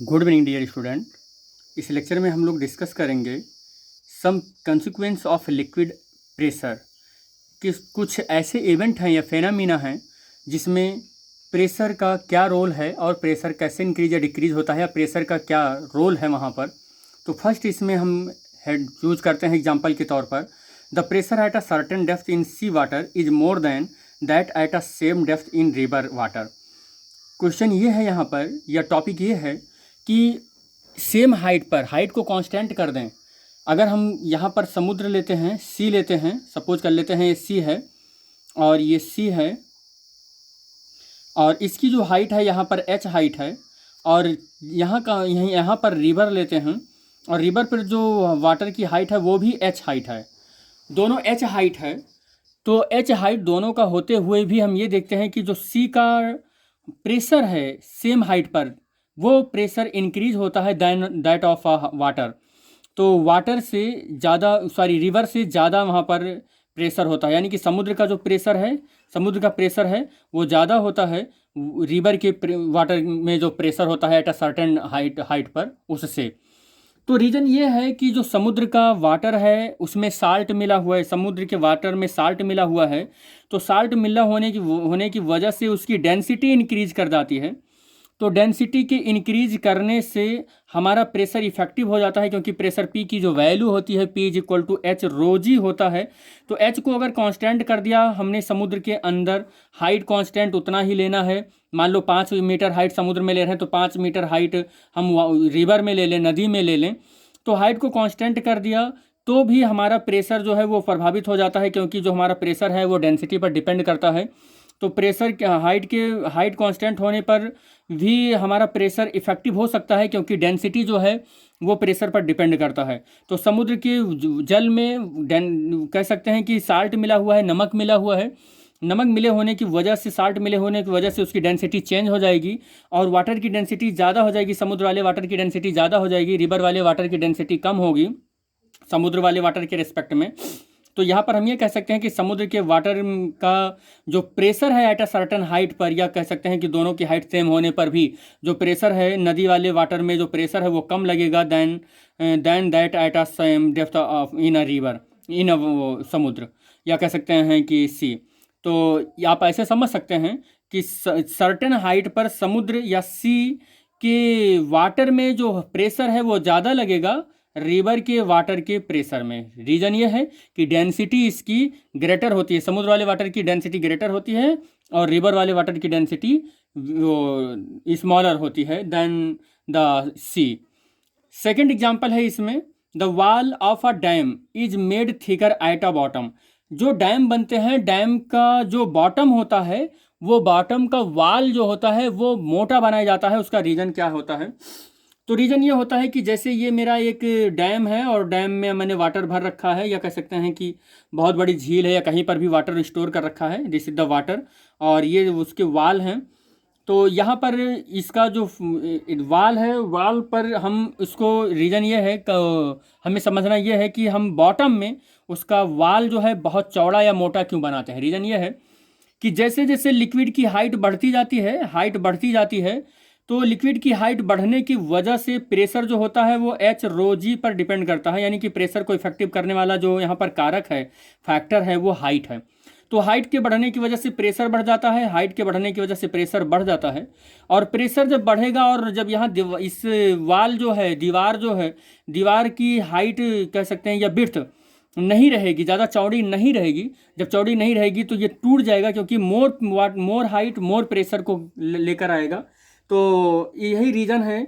Good evening dear student. इस lecture में हम लोग डिस्कस करेंगे some consequence of liquid pressure. कि कुछ ऐसे इवेंट हैं या फेनामिना हैं जिसमें प्रेशर का क्या रोल है और प्रेशर कैसे इंक्रीज या डिक्रीज होता है या प्रेशर का क्या रोल है वहाँ पर। तो फर्स्ट इसमें हम हेड यूज करते हैं एग्जांपल के तौर पर, the pressure at a certain depth in sea water is more than that at a same depth in river water. Question ये है यहाँ पर, या टॉपिक ये है कि सेम हाइट पर हाइट को कांस्टेंट कर दें। अगर हम यहाँ पर समुद्र लेते हैं, सी लेते हैं, सपोज कर लेते हैं ये सी है और ये सी है और इसकी जो हाइट है यहाँ पर एच हाइट है, और यहाँ पर रिवर लेते हैं और रिवर पर जो वाटर की हाइट है वो भी एच हाइट है, दोनों एच हाइट है। तो एच हाइट दोनों का होते हुए भी हम ये देखते हैं कि जो सी का प्रेशर है सेम हाइट पर, वो प्रेशर इंक्रीज होता है दैन दैट ऑफ वाटर। तो वाटर से ज़्यादा रिवर से ज़्यादा वहाँ पर प्रेशर होता है, यानी कि समुद्र का प्रेशर है वो ज़्यादा होता है रिवर के वाटर में जो प्रेशर होता है एट अ सर्टेन हाइट पर उससे। तो रीज़न ये है कि जो समुद्र का वाटर है उसमें साल्ट मिला हुआ है, समुद्र के वाटर में साल्ट मिला हुआ है। तो साल्ट मिला होने की वजह से उसकी डेंसिटी इंक्रीज कर जाती है। तो डेंसिटी के इंक्रीज करने से हमारा प्रेशर इफेक्टिव हो जाता है, क्योंकि प्रेशर पी की जो वैल्यू होती है P is equal to H rho g होता है। तो एच को अगर कांस्टेंट कर दिया हमने समुद्र के अंदर, हाइट कांस्टेंट उतना ही लेना है। मान लो 5 मीटर हाइट समुद्र में ले रहे हैं तो 5 मीटर हाइट हम रिवर में ले लें, नदी में ले लें। तो हाइट को कांस्टेंट कर दिया तो भी हमारा प्रेशर जो है वो प्रभावित हो जाता है, क्योंकि जो हमारा प्रेशर है वो डेंसिटी पर डिपेंड करता है। तो प्रेशर हाइट कांस्टेंट होने पर भी हमारा प्रेशर इफेक्टिव हो सकता है, क्योंकि डेंसिटी जो है वो प्रेशर पर डिपेंड करता है। तो समुद्र के जल में कह सकते हैं कि साल्ट मिला हुआ है, नमक मिला हुआ है। नमक मिले होने की वजह से, साल्ट मिले होने की वजह से उसकी डेंसिटी चेंज हो जाएगी और वाटर की डेंसिटी ज़्यादा हो जाएगी। समुद्र वाले वाटर की डेंसिटी ज़्यादा हो जाएगी, रिवर वाले वाटर की डेंसिटी कम होगी समुद्र वाले वाटर के रिस्पेक्ट में। तो यहाँ पर हम ये कह सकते हैं कि समुद्र के वाटर का जो प्रेशर है एट अ सर्टन हाइट पर, या कह सकते हैं कि दोनों की हाइट सेम होने पर भी जो प्रेशर है नदी वाले वाटर में जो प्रेशर है वो कम लगेगा than that at a same depth of in a river, in a समुद्र, या कह सकते हैं कि सी। तो आप ऐसे समझ सकते हैं कि सर्टन हाइट पर समुद्र या सी के वाटर में जो प्रेशर है वो ज़्यादा लगेगा रिवर के वाटर के प्रेशर में। रीज़न ये है कि डेंसिटी इसकी ग्रेटर होती है, समुद्र वाले वाटर की डेंसिटी ग्रेटर होती है और रिवर वाले वाटर की डेंसिटी स्मॉलर होती है than the sea. Second example है इसमें, the wall of a dam is made thicker at a bottom. जो डैम बनते हैं, डैम का जो बॉटम होता है वो बॉटम का वाल जो होता है वो मोटा बनाया जाता है। उसका रीज़न क्या होता है? तो रीज़न ये होता है कि जैसे ये मेरा एक डैम है और डैम में मैंने वाटर भर रखा है, या कह सकते हैं कि बहुत बड़ी झील है या कहीं पर भी वाटर स्टोर कर रखा है, दिस इज द वाटर, और ये उसके वाल हैं। तो यहाँ पर इसका जो वाल है, वाल पर हम इसको, रीज़न ये है हमें समझना ये है कि हम बॉटम में उसका वाल जो है बहुत चौड़ा या मोटा क्यों बनाते हैं। रीज़न ये है कि जैसे जैसे लिक्विड की हाइट बढ़ती जाती है तो लिक्विड की हाइट बढ़ने की वजह से प्रेशर जो होता है वो एच रो जी पर डिपेंड करता है, यानी कि प्रेशर को इफेक्टिव करने वाला जो यहाँ पर कारक है, फैक्टर है, वो हाइट है। तो हाइट के बढ़ने की वजह से प्रेशर बढ़ जाता है, हाइट के बढ़ने की वजह से प्रेशर बढ़ जाता है। और प्रेशर जब बढ़ेगा और जब यहाँ इस वाल जो है, दीवार की हाइट कह सकते हैं या बिर्थ नहीं रहेगी, ज़्यादा चौड़ी नहीं रहेगी। जब चौड़ी नहीं रहेगी तो ये टूट जाएगा, क्योंकि मोर हाइट मोर प्रेशर को लेकर आएगा। तो यही रीज़न है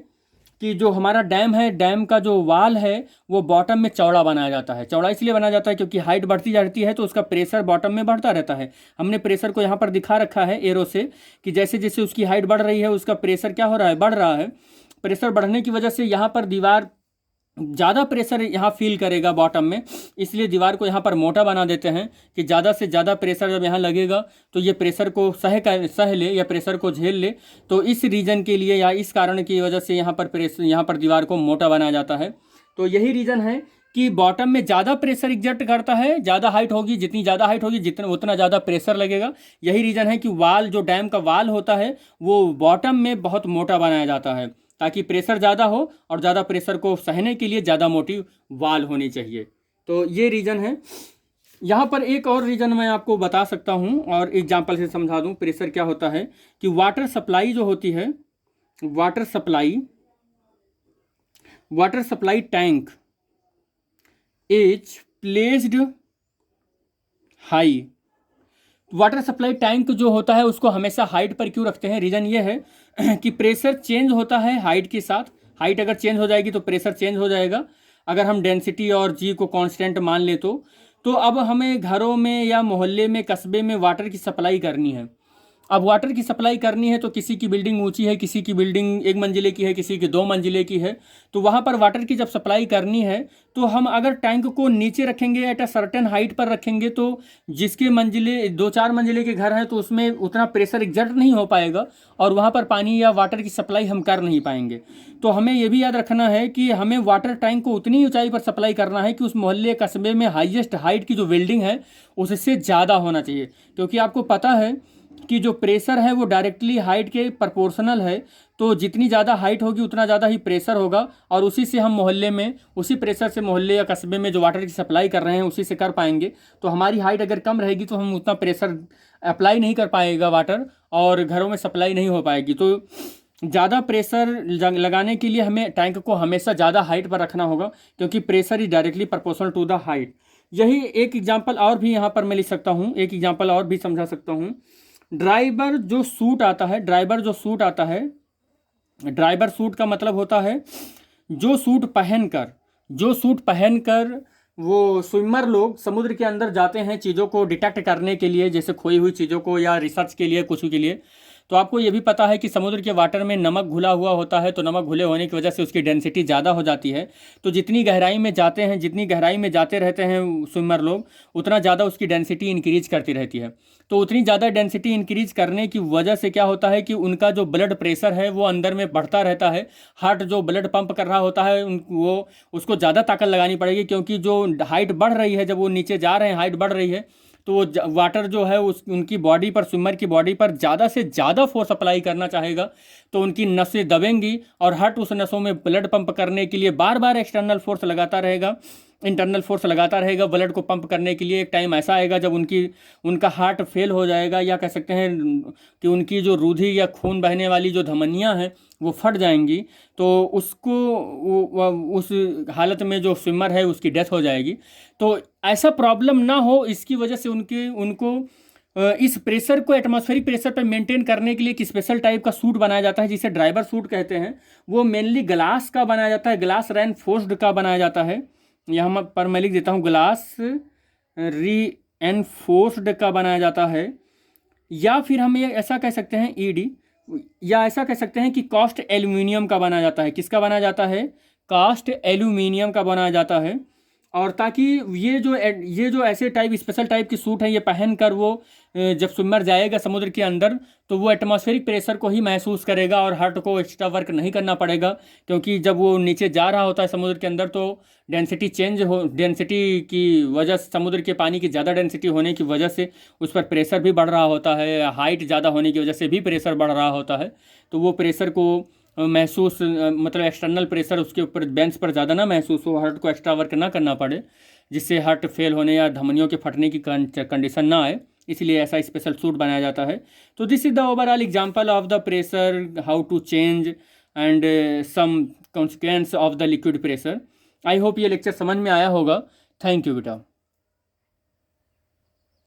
कि जो हमारा डैम है, डैम का जो वाल है वो बॉटम में चौड़ा बनाया जाता है। चौड़ा इसलिए बनाया जाता है क्योंकि हाइट बढ़ती जाती है तो उसका प्रेशर बॉटम में बढ़ता रहता है। हमने प्रेशर को यहाँ पर दिखा रखा है एरो से कि जैसे जैसे उसकी हाइट बढ़ रही है उसका प्रेशर क्या हो रहा है, बढ़ रहा है। प्रेशर बढ़ने की वजह से यहाँ पर दीवार ज़्यादा प्रेशर यहाँ फील करेगा बॉटम में, इसलिए दीवार को यहाँ पर मोटा बना देते हैं कि ज़्यादा से ज़्यादा प्रेशर जब यहाँ लगेगा तो ये प्रेशर को सह ले या प्रेशर को झेल ले। तो इस रीज़न के लिए या इस कारण की वजह से यहाँ पर दीवार को मोटा बनाया जाता है। तो यही रीज़न है कि बॉटम में ज़्यादा प्रेशर एग्जर्ट करता है, ज़्यादा हाइट होगी, जितनी ज़्यादा हाइट होगी उतना ज़्यादा प्रेशर लगेगा। यही रीज़न है कि वाल, जो डैम का वाल होता है वो बॉटम में बहुत मोटा बनाया जाता है ताकि प्रेशर ज़्यादा हो और ज़्यादा प्रेशर को सहने के लिए ज़्यादा मोटी वाल होनी चाहिए। तो ये रीज़न है। यहाँ पर एक और रीज़न मैं आपको बता सकता हूँ और एग्जाम्पल से समझा दूँ प्रेशर क्या होता है कि वाटर सप्लाई जो होती है, water supply tank is placed high. Water supply tank जो होता है उसको हमेशा हाइट पर क्यों रखते हैं? रीज़न ये है कि प्रेशर चेंज होता है हाइट के साथ। हाइट अगर चेंज हो जाएगी तो प्रेशर चेंज हो जाएगा। अगर हम डेंसिटी और जी को कांस्टेंट मान ले तो अब हमें घरों में या मोहल्ले में, कस्बे में वाटर की सप्लाई करनी है। अब वाटर की सप्लाई करनी है तो किसी की बिल्डिंग ऊंची है, किसी की बिल्डिंग 1 मंजिले की है, किसी की 2 मंजिले की है, तो वहाँ पर वाटर की जब सप्लाई करनी है तो हम अगर टैंक को नीचे रखेंगे, एट अ सर्टेन हाइट पर रखेंगे, तो जिसके मंजिले 2-4 मंजिले के घर हैं तो उसमें उतना प्रेशर एग्जर्ट नहीं हो पाएगा और वहाँ पर पानी या वाटर की सप्लाई हम कर नहीं पाएंगे। तो हमें ये भी याद रखना है कि हमें वाटर टैंक को उतनी ऊंचाई पर सप्लाई करना है कि उस मोहल्ले कस्बे में हाईएस्ट हाइट की जो बिल्डिंग है उससे ज़्यादा होना चाहिए। क्योंकि आपको पता है कि जो प्रेशर है वो डायरेक्टली हाइट के प्रोपोर्शनल है, तो जितनी ज़्यादा हाइट होगी उतना ज़्यादा ही प्रेशर होगा और उसी से हम मोहल्ले में, उसी प्रेशर से मोहल्ले या कस्बे में जो वाटर की सप्लाई कर रहे हैं उसी से कर पाएंगे। तो हमारी हाइट अगर कम रहेगी तो हम उतना प्रेशर अप्लाई नहीं कर पाएगा वाटर और घरों में सप्लाई नहीं हो पाएगी। तो ज़्यादा प्रेशर लगाने के लिए हमें टैंक को हमेशा ज़्यादा हाइट पर रखना होगा, क्योंकि pressure is directly proportional to the height. यही एक एग्जाम्पल और भी यहाँ पर मैं लिख सकता हूँ, एक एग्जाम्पल और भी समझा सकता हूँ। ड्राइवर सूट का मतलब होता है जो सूट पहनकर वो स्विमर लोग समुद्र के अंदर जाते हैं चीज़ों को डिटेक्ट करने के लिए, जैसे खोई हुई चीज़ों को या रिसर्च के लिए, कुछ के लिए। तो आपको ये भी पता है कि समुद्र के वाटर में नमक घुला हुआ होता है, तो नमक घुले होने की वजह से उसकी डेंसिटी ज़्यादा हो जाती है। तो जितनी गहराई में जाते रहते हैं स्विमर लोग, उतना ज़्यादा उसकी डेंसिटी इंक्रीज करती रहती है। तो उतनी ज़्यादा डेंसिटी इंक्रीज करने की वजह से क्या होता है कि उनका जो ब्लड प्रेशर है वो अंदर में बढ़ता रहता है। हार्ट जो ब्लड पंप कर रहा होता है वो उसको ज़्यादा ताकत लगानी पड़ेगी, क्योंकि जो हाइट बढ़ रही है, जब वो नीचे जा रहे हैं हाइट बढ़ रही है, तो वो वाटर जो है उनकी बॉडी पर, स्विमर की बॉडी पर ज़्यादा से ज़्यादा फोर्स अप्लाई करना चाहेगा, तो उनकी नसें दबेंगी और हार्ट उस नसों में ब्लड पंप करने के लिए बार बार इंटरनल फोर्स लगाता रहेगा ब्लड को पंप करने के लिए। एक टाइम ऐसा आएगा जब उनका हार्ट फेल हो जाएगा, या कह सकते हैं कि उनकी जो रूधि या खून बहने वाली जो धमनियाँ हैं वो फट जाएंगी, तो उस हालत में जो स्विमर है उसकी डेथ हो जाएगी। तो ऐसा प्रॉब्लम ना हो, इसकी वजह से उनको इस प्रेशर को, एटमॉस्फेरिक प्रेशर पर मेंटेन करने के लिए एक स्पेशल टाइप का सूट बनाया जाता है जिसे ड्राइवर सूट कहते हैं। वो मेनली ग्लास का बनाया जाता है, ग्लास रेनफोर्स्ड का बनाया जाता है। यहाँ पर मैं लिख देता हूँ, ग्लास रीएनफोर्स्ड का बनाया जाता है। या फिर हम ये ऐसा कह सकते हैं ईडी, या ऐसा कह सकते हैं कि कास्ट एल्यूमिनियम का बनाया जाता है। किसका बनाया जाता है? कास्ट एल्यूमिनियम का बनाया जाता है। और ताकि ये जो ऐसे टाइप, स्पेशल टाइप की सूट है, ये पहनकर वो जब स्विमर जाएगा समुद्र के अंदर तो वो एटमॉस्फेरिक प्रेशर को ही महसूस करेगा और हार्ट को एक्स्ट्रा वर्क नहीं करना पड़ेगा। क्योंकि जब वो नीचे जा रहा होता है समुद्र के अंदर तो डेंसिटी की वजह से, समुद्र के पानी की ज़्यादा डेंसिटी होने की वजह से उस पर प्रेशर भी बढ़ रहा होता है, हाइट ज़्यादा होने की वजह से भी प्रेशर बढ़ रहा होता है। तो वो प्रेशर को महसूस, मतलब एक्सटर्नल प्रेशर उसके ऊपर बेंच पर ज़्यादा ना महसूस हो, हार्ट को एक्स्ट्रा वर्क ना करना पड़े, जिससे हार्ट फेल होने या धमनियों के फटने की कंडीशन ना आए, इसलिए ऐसा स्पेशल सूट बनाया जाता है। तो this is the overall example of the pressure, how to change and some consequence of the liquid pressure. I hope ये लेक्चर समझ में आया होगा। थैंक यू बेटा।